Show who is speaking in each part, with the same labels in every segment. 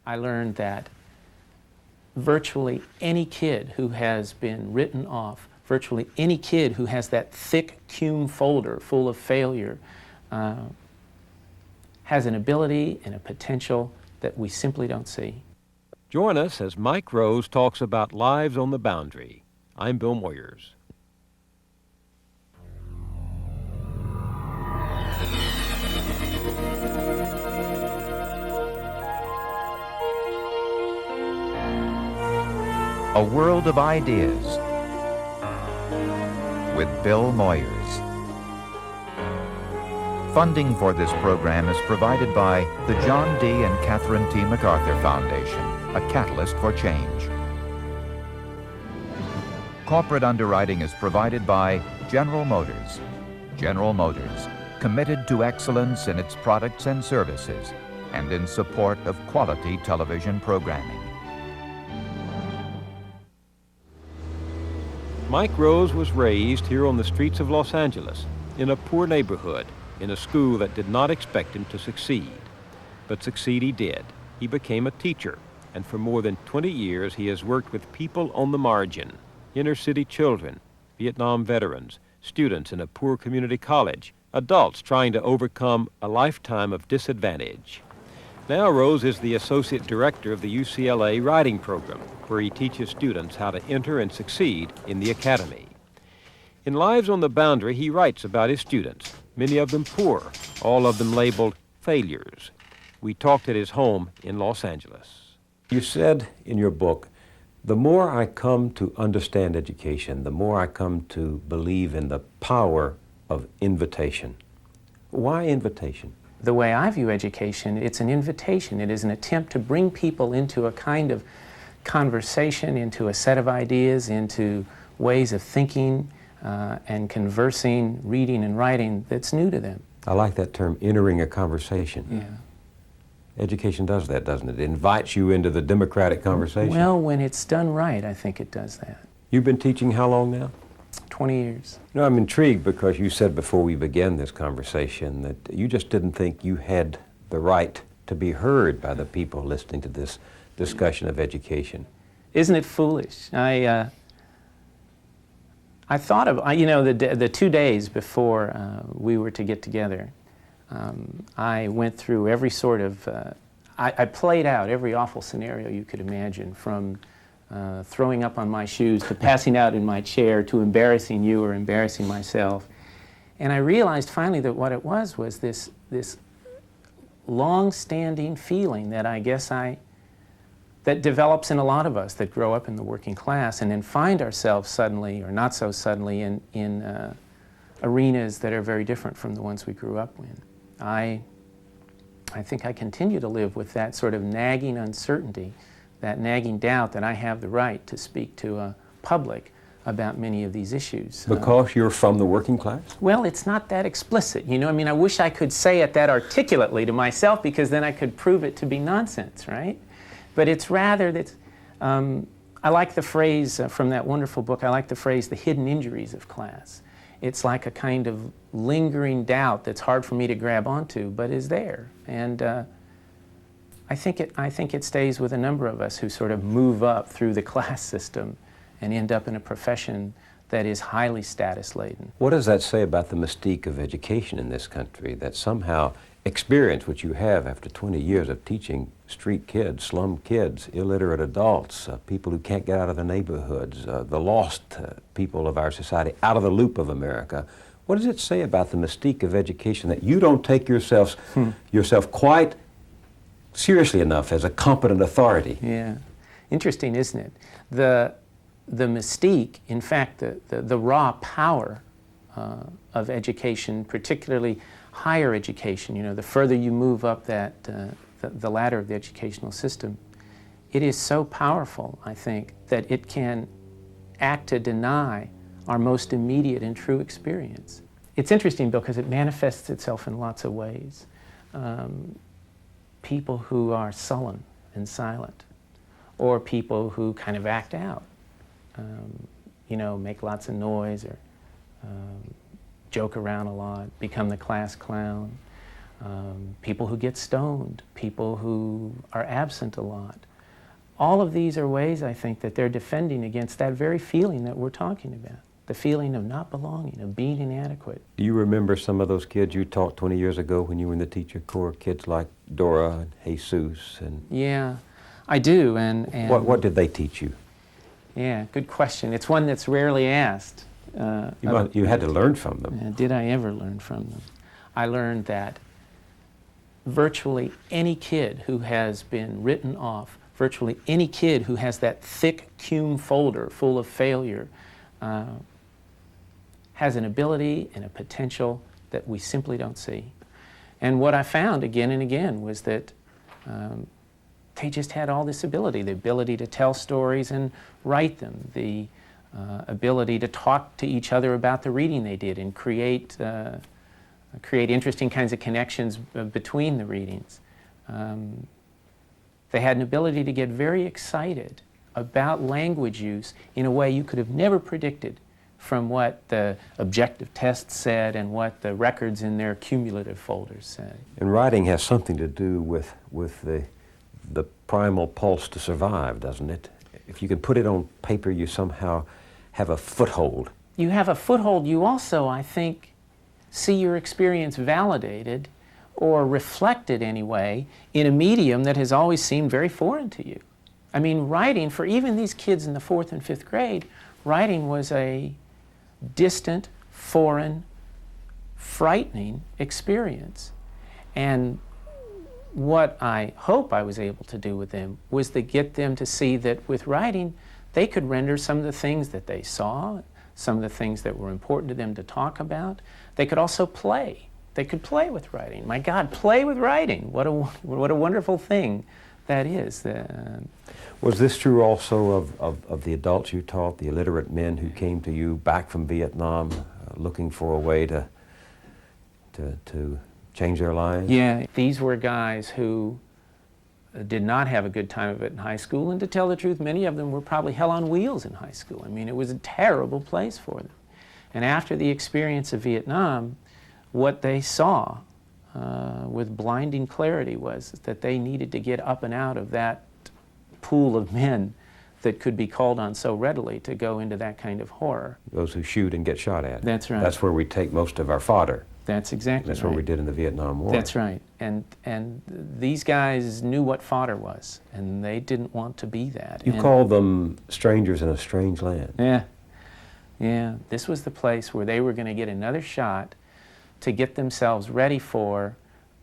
Speaker 1: I learned that virtually any kid who has been written off, virtually any kid who has that thick cum folder full of failure, has an ability and a potential that we simply don't see.
Speaker 2: Join us as Mike Rose talks about Lives on the Boundary. I'm Bill Moyers.
Speaker 3: A World of Ideas with Bill Moyers. Funding for this program is provided by the John D. and Catherine T. MacArthur Foundation, a catalyst for change. Corporate underwriting is provided by General Motors. General Motors, committed to excellence in its products and services and in support of quality television programming.
Speaker 2: Mike Rose was raised here on the streets of Los Angeles, in a poor neighborhood, in a school that did not expect him to succeed. But succeed he did. He became a teacher, and for more than 20 years he has worked with people on the margin, inner city children, Vietnam veterans, students in a poor community college, adults trying to overcome a lifetime of disadvantage. Now Rose is the associate director of the UCLA writing program, where he teaches students how to enter and succeed in the academy. In Lives on the Boundary, he writes about his students, many of them poor, all of them labeled failures. We talked at his home in Los Angeles. You said in your book, the more I come to understand education, the more I come to believe in the power of invitation. Why invitation?
Speaker 1: The way I view education, it's an invitation. It is an attempt to bring people into a kind of conversation, into a set of ideas, into ways of thinking and conversing, reading and writing that's new to them.
Speaker 2: I like that term, entering a conversation.
Speaker 1: Yeah.
Speaker 2: Education does that, doesn't it? It invites you into the democratic conversation.
Speaker 1: Well, when it's done right, I think it does that.
Speaker 2: You've been teaching how long now?
Speaker 1: 20 years.
Speaker 2: No, I'm intrigued because you said before we began this conversation that you just didn't think you had the right to be heard by the people listening to this discussion of education.
Speaker 1: Isn't it foolish? I thought of, you know, the 2 days before we were to get together, I went through every sort of, I played out every awful scenario you could imagine, from throwing up on my shoes to passing out in my chair to embarrassing you or embarrassing myself. And I realized finally that what it was this long-standing feeling that I guess that develops in a lot of us that grow up in the working class and then find ourselves suddenly, or not so suddenly, in arenas that are very different from the ones we grew up in. I think I continue to live with that sort of nagging uncertainty, that nagging doubt that I have the right to speak to a public about many of these issues.
Speaker 2: Because you're from the working class?
Speaker 1: Well, it's not that explicit, you know. I mean, I wish I could say it that articulately to myself, because then I could prove it to be nonsense, right? But it's rather that, I like the phrase from that wonderful book, I like the phrase, the hidden injuries of class. It's like a kind of lingering doubt that's hard for me to grab onto, but is there. And I think it stays with a number of us who sort of move up through the class system and end up in a profession that is highly status-laden.
Speaker 2: What does that say about the mystique of education in this country, that somehow experience, which you have after 20 years of teaching street kids, slum kids, illiterate adults, people who can't get out of the neighborhoods, the lost people of our society, out of the loop of America, what does it say about the mystique of education that you don't take yourself quite seriously enough as a competent authority?
Speaker 1: Yeah, interesting, isn't it? The mystique, in fact, the raw power of education, particularly higher education, you know, the further you move up that the ladder of the educational system, it is so powerful, I think, that it can act to deny our most immediate and true experience. It's interesting because it manifests itself in lots of ways. People who are sullen and silent, or people who kind of act out, you know, make lots of noise, or joke around a lot, become the class clown, people who get stoned, people who are absent a lot. All of these are ways, I think, that they're defending against that very feeling that we're talking about, the feeling of not belonging, of being inadequate.
Speaker 2: Do you remember some of those kids you taught 20 years ago when you were in the teacher corps, kids like Dora and Jesus? And
Speaker 1: Yeah, I do. And
Speaker 2: what did they teach you?
Speaker 1: Yeah, good question. It's one that's rarely asked.
Speaker 2: You had to learn from them.
Speaker 1: Did I ever learn from them? I learned that virtually any kid who has been written off, virtually any kid who has that thick cum folder full of failure, has an ability and a potential that we simply don't see. And what I found again and again was that they just had all this ability, the ability to tell stories and write them, the ability to talk to each other about the reading they did and create interesting kinds of connections between the readings. They had an ability to get very excited about language use in a way you could have never predicted from what the objective tests said and what the records in their cumulative folders said.
Speaker 2: And writing has something to do with the primal pulse to survive, doesn't it? If you can put it on paper, you somehow have a foothold.
Speaker 1: You have a foothold. You also, I think, see your experience validated or reflected anyway in a medium that has always seemed very foreign to you. I mean, writing, for even these kids in the 4th and 5th grade, writing was a distant, foreign, frightening experience. And what I hope I was able to do with them was to get them to see that with writing, they could render some of the things that they saw, some of the things that were important to them to talk about. They could also play. They could play with writing. My God, play with writing. What a wonderful thing that is.
Speaker 2: Was this true also of the adults you taught, the illiterate men who came to you back from Vietnam looking for a way to change their lives?
Speaker 1: Yeah, these were guys who did not have a good time of it in high school, and to tell the truth, many of them were probably hell on wheels in high school. I mean, it was a terrible place for them. And after the experience of Vietnam, what they saw with blinding clarity was that they needed to get up and out of that pool of men that could be called on so readily to go into that kind of horror.
Speaker 2: Those who shoot and get shot at.
Speaker 1: That's right.
Speaker 2: That's where we take most of our fodder.
Speaker 1: That's exactly
Speaker 2: That's
Speaker 1: right.
Speaker 2: what we did in the Vietnam War.
Speaker 1: That's right. And these guys knew what fodder was, and they didn't want to be that.
Speaker 2: You called them strangers in a strange land.
Speaker 1: Yeah. Yeah. This was the place where they were going to get another shot to get themselves ready for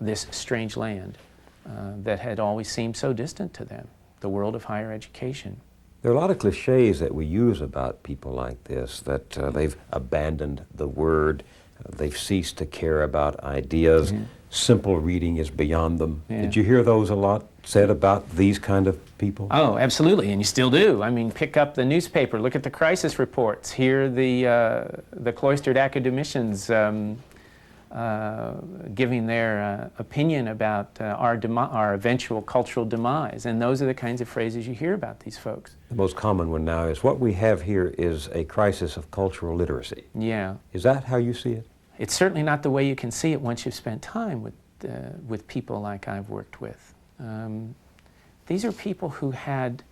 Speaker 1: this strange land that had always seemed so distant to them, the world of higher education.
Speaker 2: There are a lot of cliches that we use about people like this, that they've abandoned the word, they've ceased to care about ideas, simple reading is beyond them.
Speaker 1: Yeah.
Speaker 2: Did you hear those a lot said about these kind of people?
Speaker 1: Oh, absolutely, and you still do. I mean, pick up the newspaper, look at the crisis reports, hear the cloistered academicians giving their opinion about our eventual cultural demise, and those are the kinds of phrases you hear about these folks.
Speaker 2: The most common one now is, what we have here is a crisis of cultural literacy.
Speaker 1: Yeah.
Speaker 2: Is that how you see it?
Speaker 1: It's certainly not the way you can see it once you've spent time with people like I've worked with. These are people who had,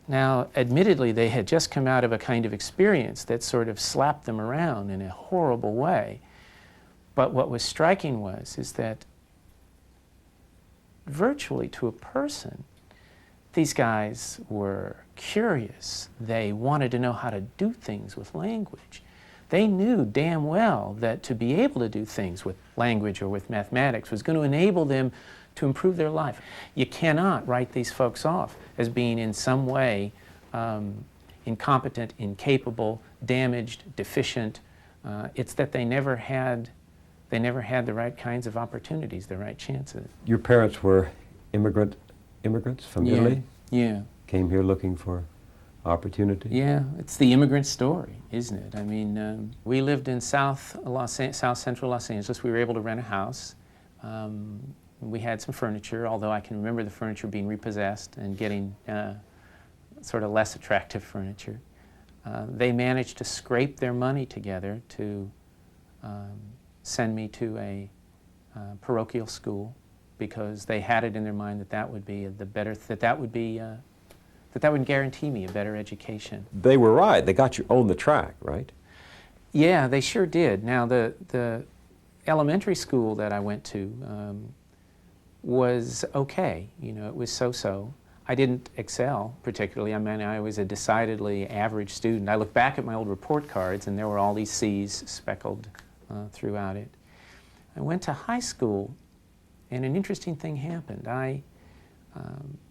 Speaker 1: now admittedly they had just come out of a kind of experience that sort of slapped them around in a horrible way. But what was striking is that virtually to a person, these guys were curious. They wanted to know how to do things with language. They knew damn well that to be able to do things with language or with mathematics was going to enable them to improve their life. You cannot write these folks off as being in some way incompetent, incapable, damaged, deficient. It's that they never had the right kinds of opportunities, the right chances.
Speaker 2: Your parents were immigrants from Italy?
Speaker 1: Yeah.
Speaker 2: Came here looking for opportunity?
Speaker 1: Yeah, it's the immigrant story, isn't it? I mean, we lived in South Central Los Angeles. We were able to rent a house. We had some furniture, although I can remember the furniture being repossessed and getting sort of less attractive furniture. They managed to scrape their money together to send me to a parochial school because they had it in their mind that that would be that would guarantee me a better education.
Speaker 4: They were right. They got you on the track, right?
Speaker 1: Yeah, they sure did. Now, the elementary school that I went to was okay. You know, it was so-so. I didn't excel particularly. I mean, I was a decidedly average student. I look back at my old report cards, and there were all these C's speckled throughout it. I went to high school, and an interesting thing happened.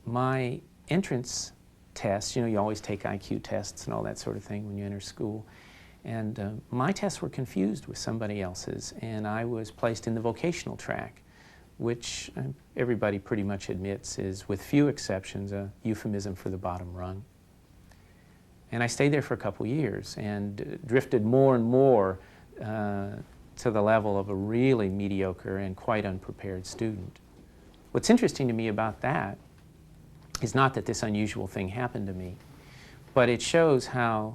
Speaker 1: My entrance tests, you know, you always take IQ tests and all that sort of thing when you enter school. And my tests were confused with somebody else's, and I was placed in the vocational track, which everybody pretty much admits is, with few exceptions, a euphemism for the bottom rung. And I stayed there for a couple years and drifted more and more to the level of a really mediocre and quite unprepared student. What's interesting to me about that is not that this unusual thing happened to me, but it shows how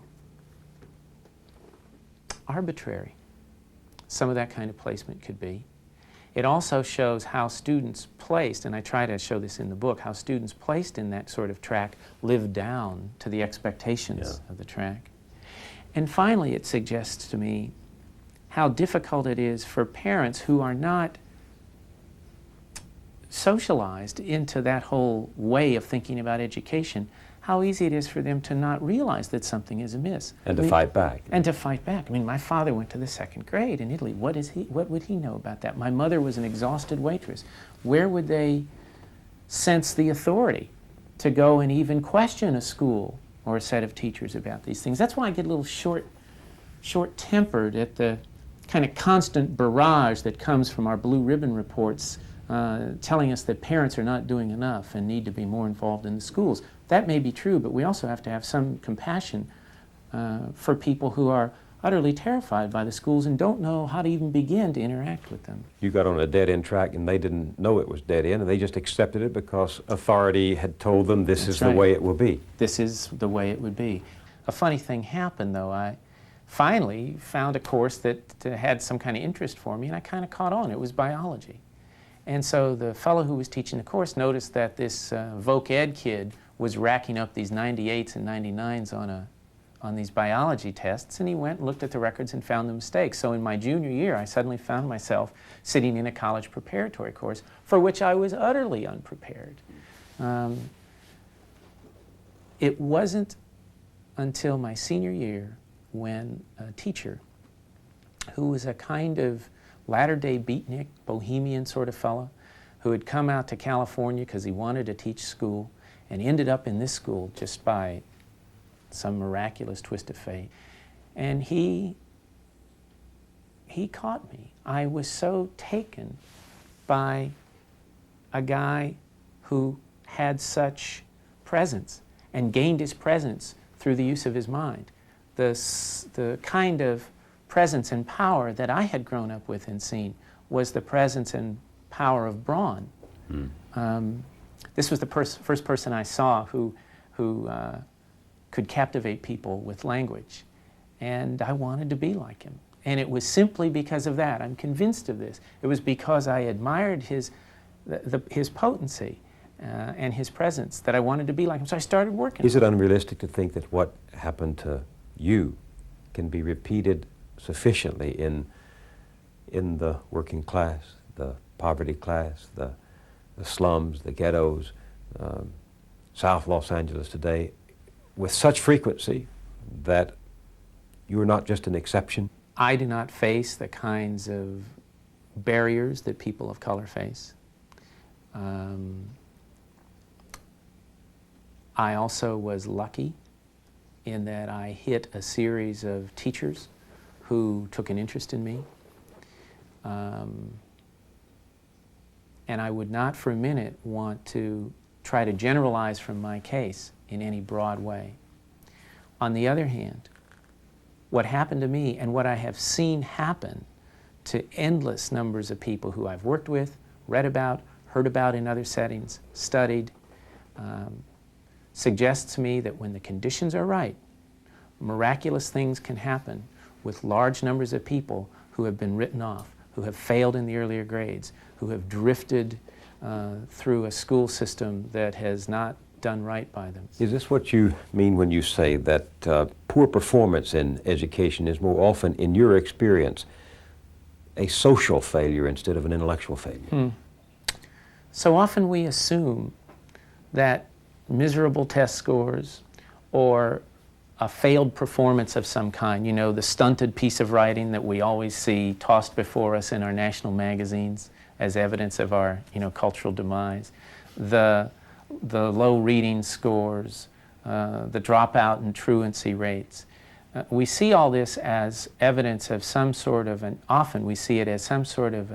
Speaker 1: arbitrary some of that kind of placement could be. It also shows how students placed, and I try to show this in the book, how students placed in that sort of track live down to the expectations of the track. And finally, it suggests to me how difficult it is for parents who are not socialized into that whole way of thinking about education, how easy it is for them to not realize that something is amiss.
Speaker 4: And to fight back.
Speaker 1: And to fight back. I mean, my father went to the 2nd grade in Italy. What would he know about that? My mother was an exhausted waitress. Where would they sense the authority to go and even question a school or a set of teachers about these things? That's why I get a little short-tempered at the kind of constant barrage that comes from our blue ribbon reports telling us that parents are not doing enough and need to be more involved in the schools. That may be true, but we also have to have some compassion for people who are utterly terrified by the schools and don't know how to even begin to interact with them.
Speaker 4: You got on a dead-end track and they didn't know it was dead-end, and they just accepted it because authority had told them this is the way it will be.
Speaker 1: This is the way it would be. A funny thing happened, though. I finally found a course that had some kind of interest for me, and I kind of caught on. It was biology. And so the fellow who was teaching the course noticed that this voc ed kid was racking up these 98s and 99s on these biology tests, and he went and looked at the records and found the mistakes. So in my junior year, I suddenly found myself sitting in a college preparatory course for which I was utterly unprepared. It wasn't until my senior year when a teacher who was a kind of latter-day beatnik, bohemian sort of fellow, who had come out to California because he wanted to teach school and ended up in this school just by some miraculous twist of fate. And he caught me. I was so taken by a guy who had such presence and gained his presence through the use of his mind. The kind of presence and power that I had grown up with and seen was the presence and power of brawn. This was the first person I saw who could captivate people with language, and I wanted to be like him. And it was simply because of that. I'm convinced of this. It was because I admired his potency and his presence that I wanted to be like him. So I started working.
Speaker 4: Is it unrealistic to think that what happened to you can be repeated sufficiently in the working class, the poverty class, the slums, the ghettos, South Los Angeles today, with such frequency that you are not just an exception?
Speaker 1: I do not face the kinds of barriers that people of color face. I also was lucky in that I hit a series of teachers who took an interest in me. And I would not for a minute want to try to generalize from my case in any broad way. On the other hand, what happened to me and what I have seen happen to endless numbers of people who I've worked with, read about, heard about in other settings, studied, suggests to me that when the conditions are right, miraculous things can happen with large numbers of people who have been written off, who have failed in the earlier grades, who have drifted through a school system that has not done right by them.
Speaker 4: Is this what you mean when you say that poor performance in education is more often, in your experience, a social failure instead of an intellectual failure?
Speaker 1: So often we assume that miserable test scores or a failed performance of some kind, you know, the stunted piece of writing that we always see tossed before us in our national magazines as evidence of our, you know, cultural demise, the low reading scores, the dropout and truancy rates. We see all this as evidence of some sort of often we see it as some sort of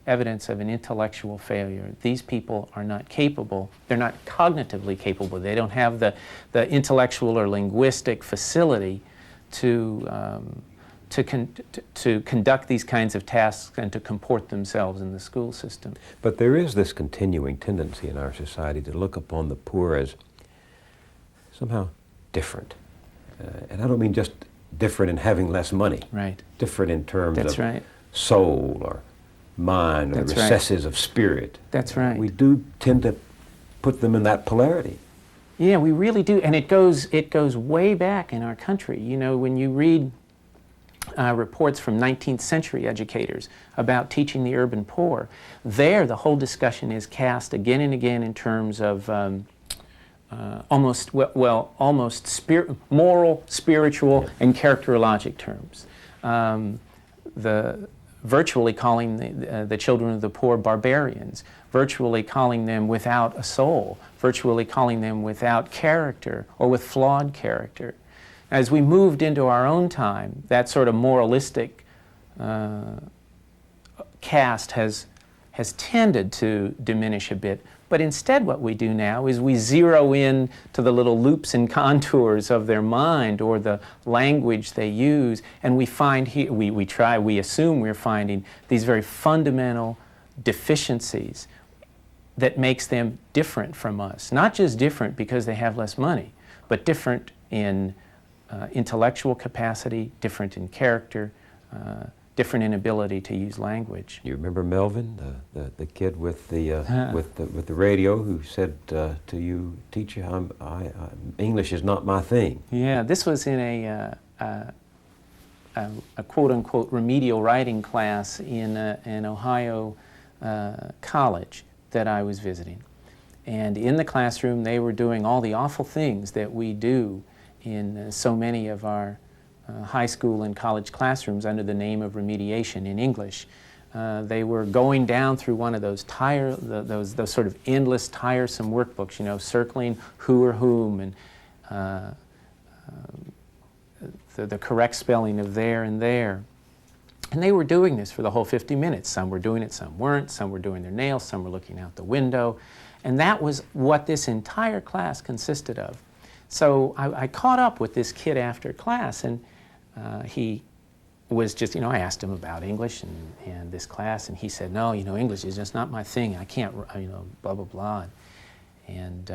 Speaker 1: evidence of an intellectual failure. These people are not capable, they're not cognitively capable, they don't have the intellectual or linguistic facility to conduct these kinds of tasks and to comport themselves in the school system.
Speaker 4: But there is this continuing tendency in our society to look upon the poor as somehow different. And I don't mean just different in having less money.
Speaker 1: Right.
Speaker 4: Different in terms
Speaker 1: That's
Speaker 4: of
Speaker 1: right.
Speaker 4: soul or mind or
Speaker 1: That's
Speaker 4: the
Speaker 1: right.
Speaker 4: recesses of spirit.
Speaker 1: That's right.
Speaker 4: We do tend to put them in that polarity.
Speaker 1: Yeah, we really do, and it goes way back in our country. You know, when you read reports from 19th century educators about teaching the urban poor, there the whole discussion is cast again and again in terms of almost moral, spiritual, and characterologic terms. Virtually calling the children of the poor barbarians, virtually calling them without a soul, virtually calling them without character or with flawed character. As we moved into our own time, that sort of moralistic cast has tended to diminish a bit. But instead what we do now is we zero in to the little loops and contours of their mind or the language they use, and we find we assume we're finding these very fundamental deficiencies that makes them different from us. Not just different because they have less money, but different in intellectual capacity, different in character, different in ability to use language.
Speaker 4: You remember Melvin, the kid with the radio, who said to you, "Teacher, English is not my thing."
Speaker 1: Yeah, this was in a quote-unquote remedial writing class in an Ohio college that I was visiting. And in the classroom, they were doing all the awful things that we do in so many of our high school and college classrooms under the name of remediation in English. They were going down through one of those those sort of endless, tiresome workbooks, you know, circling who or whom and the correct spelling of there and there. And they were doing this for the whole 50 minutes. Some were doing it, some weren't. Some were doing their nails, some were looking out the window. And that was what this entire class consisted of. So I caught up with this kid after class, and he was just, you know, I asked him about English and this class, and he said, "No, you know, English is just not my thing. I can't, you know, blah, blah, blah." And